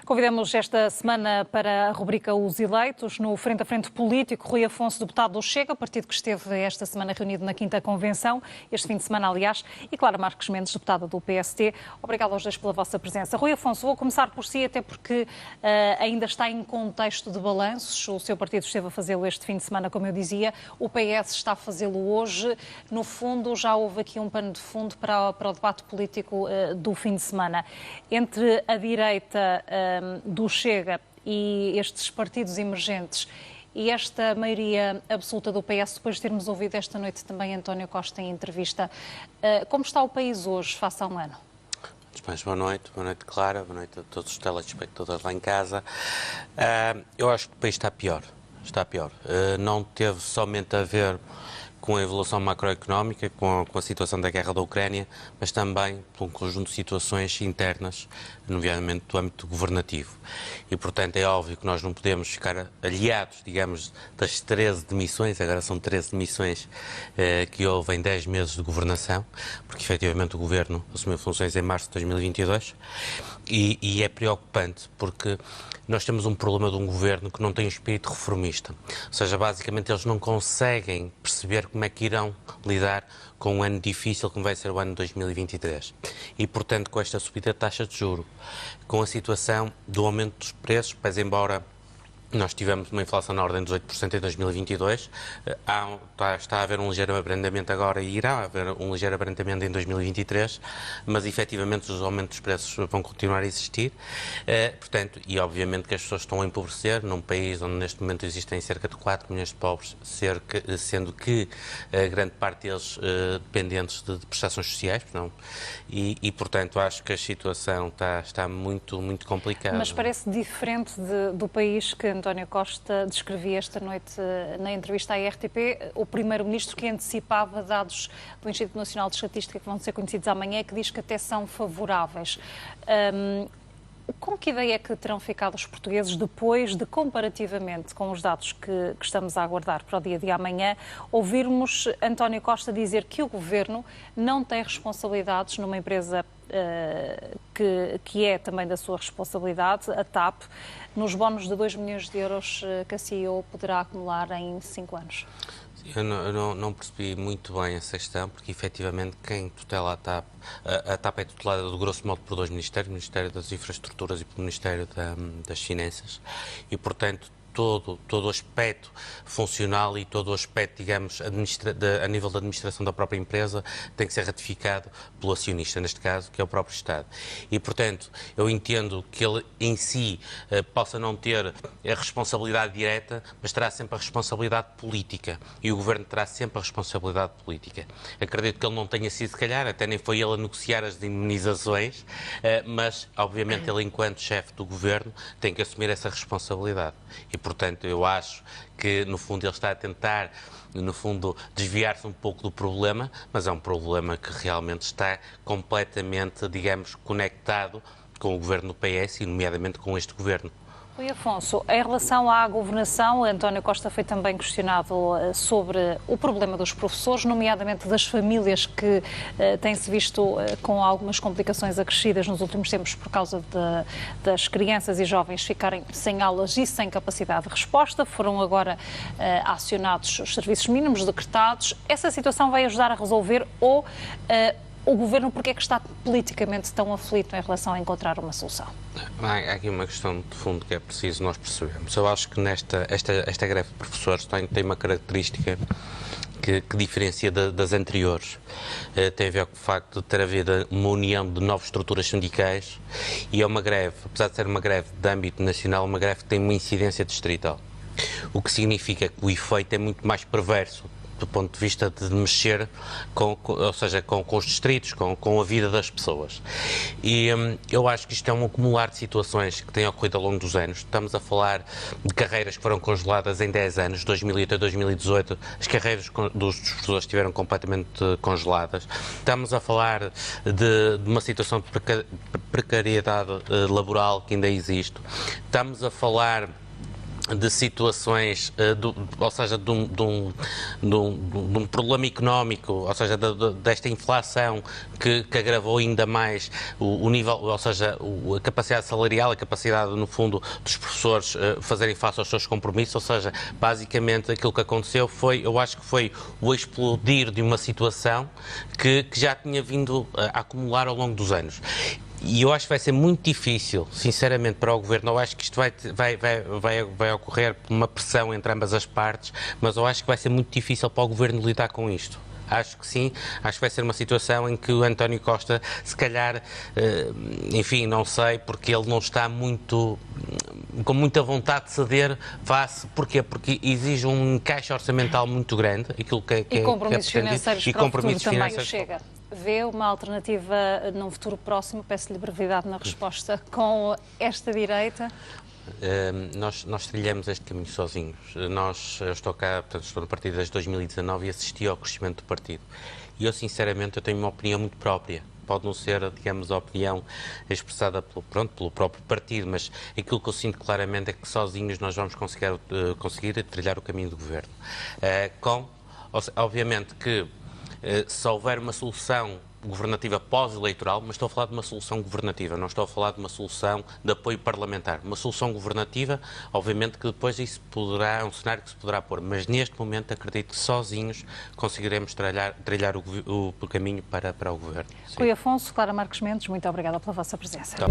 Convidamos esta semana para a rubrica Os Eleitos. No Frente a Frente Político, Rui Afonso, deputado do Chega, partido que esteve esta semana reunido na 5ª Convenção, este fim de semana, aliás, e Clara Marques Mendes, deputada do PST. Obrigado aos dois pela vossa presença. Rui Afonso, vou começar por si, até porque ainda está em contexto de balanços. O seu partido esteve a fazê-lo este fim de semana, como eu dizia. O PS está a fazê-lo hoje. No fundo, já houve aqui um pano de fundo para o debate político do fim de semana. Entre a direita do Chega e estes partidos emergentes e esta maioria absoluta do PS, depois de termos ouvido esta noite também António Costa em entrevista, como está o país hoje, face a um ano? Boa noite Clara, boa noite a todos os telespectadores lá em casa. Eu acho que o país está pior. Não teve somente a ver com a evolução macroeconómica, com a situação da guerra da Ucrânia, mas também por um conjunto de situações internas, nomeadamente do âmbito governativo. E, portanto, é óbvio que nós não podemos ficar aliados, digamos, das 13 demissões, agora são 13 demissões que houve em 10 meses de governação, porque, efetivamente, o Governo assumiu funções em março de 2022, e é preocupante, porque nós temos um problema de um governo que não tem um espírito reformista. Ou seja, basicamente eles não conseguem perceber como é que irão lidar com um ano difícil como vai ser o ano de 2023. E, portanto, com esta subida de taxa de juros, com a situação do aumento dos preços, pese embora nós tivemos uma inflação na ordem dos 8% em 2022, está a haver um ligeiro abrandamento agora e irá haver um ligeiro abrandamento em 2023, mas efetivamente os aumentos dos preços vão continuar a existir, portanto, e obviamente que as pessoas estão a empobrecer num país onde neste momento existem cerca de 4 milhões de pobres, sendo que grande parte deles dependentes de prestações sociais, não? E portanto acho que a situação está muito complicada. Mas parece diferente do país que António Costa descrevia esta noite na entrevista à RTP, o primeiro-ministro que antecipava dados do Instituto Nacional de Estatística que vão ser conhecidos amanhã, que diz que até são favoráveis. Com que ideia é que terão ficado os portugueses depois de, comparativamente com os dados que estamos a aguardar para o dia de amanhã, ouvirmos António Costa dizer que o Governo não tem responsabilidades numa empresa que é também da sua responsabilidade, a TAP, nos bónus de 2 milhões de euros que a CEO poderá acumular em 5 anos? Eu não percebi muito bem essa questão, porque efetivamente quem tutela a TAP é tutelada do grosso modo por 2 ministérios, o Ministério das Infraestruturas e o Ministério das Finanças, e portanto todo o aspecto funcional e todo o aspecto, digamos, a nível da administração da própria empresa tem que ser ratificado pelo acionista, neste caso, que é o próprio Estado. E, portanto, eu entendo que ele em si possa não ter a responsabilidade direta, mas terá sempre a responsabilidade política. E o Governo terá sempre a responsabilidade política. Acredito que ele não tenha sido, se calhar, até nem foi ele a negociar as indemnizações, mas, obviamente, ele, enquanto chefe do Governo, tem que assumir essa responsabilidade. E, portanto, eu acho que, no fundo, ele está a tentar, no fundo, desviar-se um pouco do problema, mas é um problema que realmente está completamente, digamos, conectado com o governo do PS e, nomeadamente, com este governo. Rui Afonso, em relação à governação, António Costa foi também questionado sobre o problema dos professores, nomeadamente das famílias que têm-se visto com algumas complicações acrescidas nos últimos tempos por causa das crianças e jovens ficarem sem aulas e sem capacidade de resposta. Foram agora acionados os serviços mínimos decretados. Essa situação vai ajudar a resolver ou o Governo, porque é que está politicamente tão aflito em relação a encontrar uma solução? Há aqui uma questão de fundo que é preciso nós percebermos. Eu acho que esta greve de professores tem uma característica que diferencia das anteriores. Tem a ver com o facto de ter havido uma união de novas estruturas sindicais e é uma greve, apesar de ser uma greve de âmbito nacional, uma greve que tem uma incidência distrital. O que significa que o efeito é muito mais perverso do ponto de vista de mexer com os distritos, com a vida das pessoas. E eu acho que isto é um acumular de situações que têm ocorrido ao longo dos anos. Estamos a falar de carreiras que foram congeladas em 10 anos, 2008 a 2018, as carreiras dos professores estiveram completamente congeladas. Estamos a falar de uma situação de precariedade laboral que ainda existe. Estamos a falar de situações, ou seja, de um problema económico, ou seja, desta inflação que agravou ainda mais o nível, ou seja, a capacidade salarial, a capacidade, no fundo, dos professores fazerem face aos seus compromissos, ou seja, basicamente aquilo que aconteceu foi, eu acho que foi o explodir de uma situação que já tinha vindo a acumular ao longo dos anos. E eu acho que vai ser muito difícil, sinceramente, para o Governo. Eu acho que isto vai ocorrer por uma pressão entre ambas as partes, mas eu acho que vai ser muito difícil para o Governo lidar com isto. Acho que sim, acho que vai ser uma situação em que o António Costa, se calhar, enfim, não sei, porque ele não está com muita vontade de ceder face. Porquê? Porque exige um encaixe orçamental muito grande, aquilo que e compromissos financeiros e para o futuro também financeiros. chega. Vê uma alternativa num futuro próximo, peço-lhe brevidade na resposta, com esta direita? Nós trilhamos este caminho sozinhos. Eu estou cá, portanto, estou no partido desde 2019 e assisti ao crescimento do partido. E eu, sinceramente, eu tenho uma opinião muito própria. Pode não ser, digamos, a opinião expressada pelo próprio partido, mas aquilo que eu sinto claramente é que sozinhos nós vamos conseguir trilhar o caminho do governo. Obviamente que se houver uma solução governativa pós-eleitoral, mas estou a falar de uma solução governativa, não estou a falar de uma solução de apoio parlamentar. Uma solução governativa, obviamente que depois isso é um cenário que se poderá pôr, mas neste momento acredito que sozinhos conseguiremos trilhar o caminho para o governo. Rui Afonso, Clara Marques Mendes, muito obrigada pela vossa presença. Tá.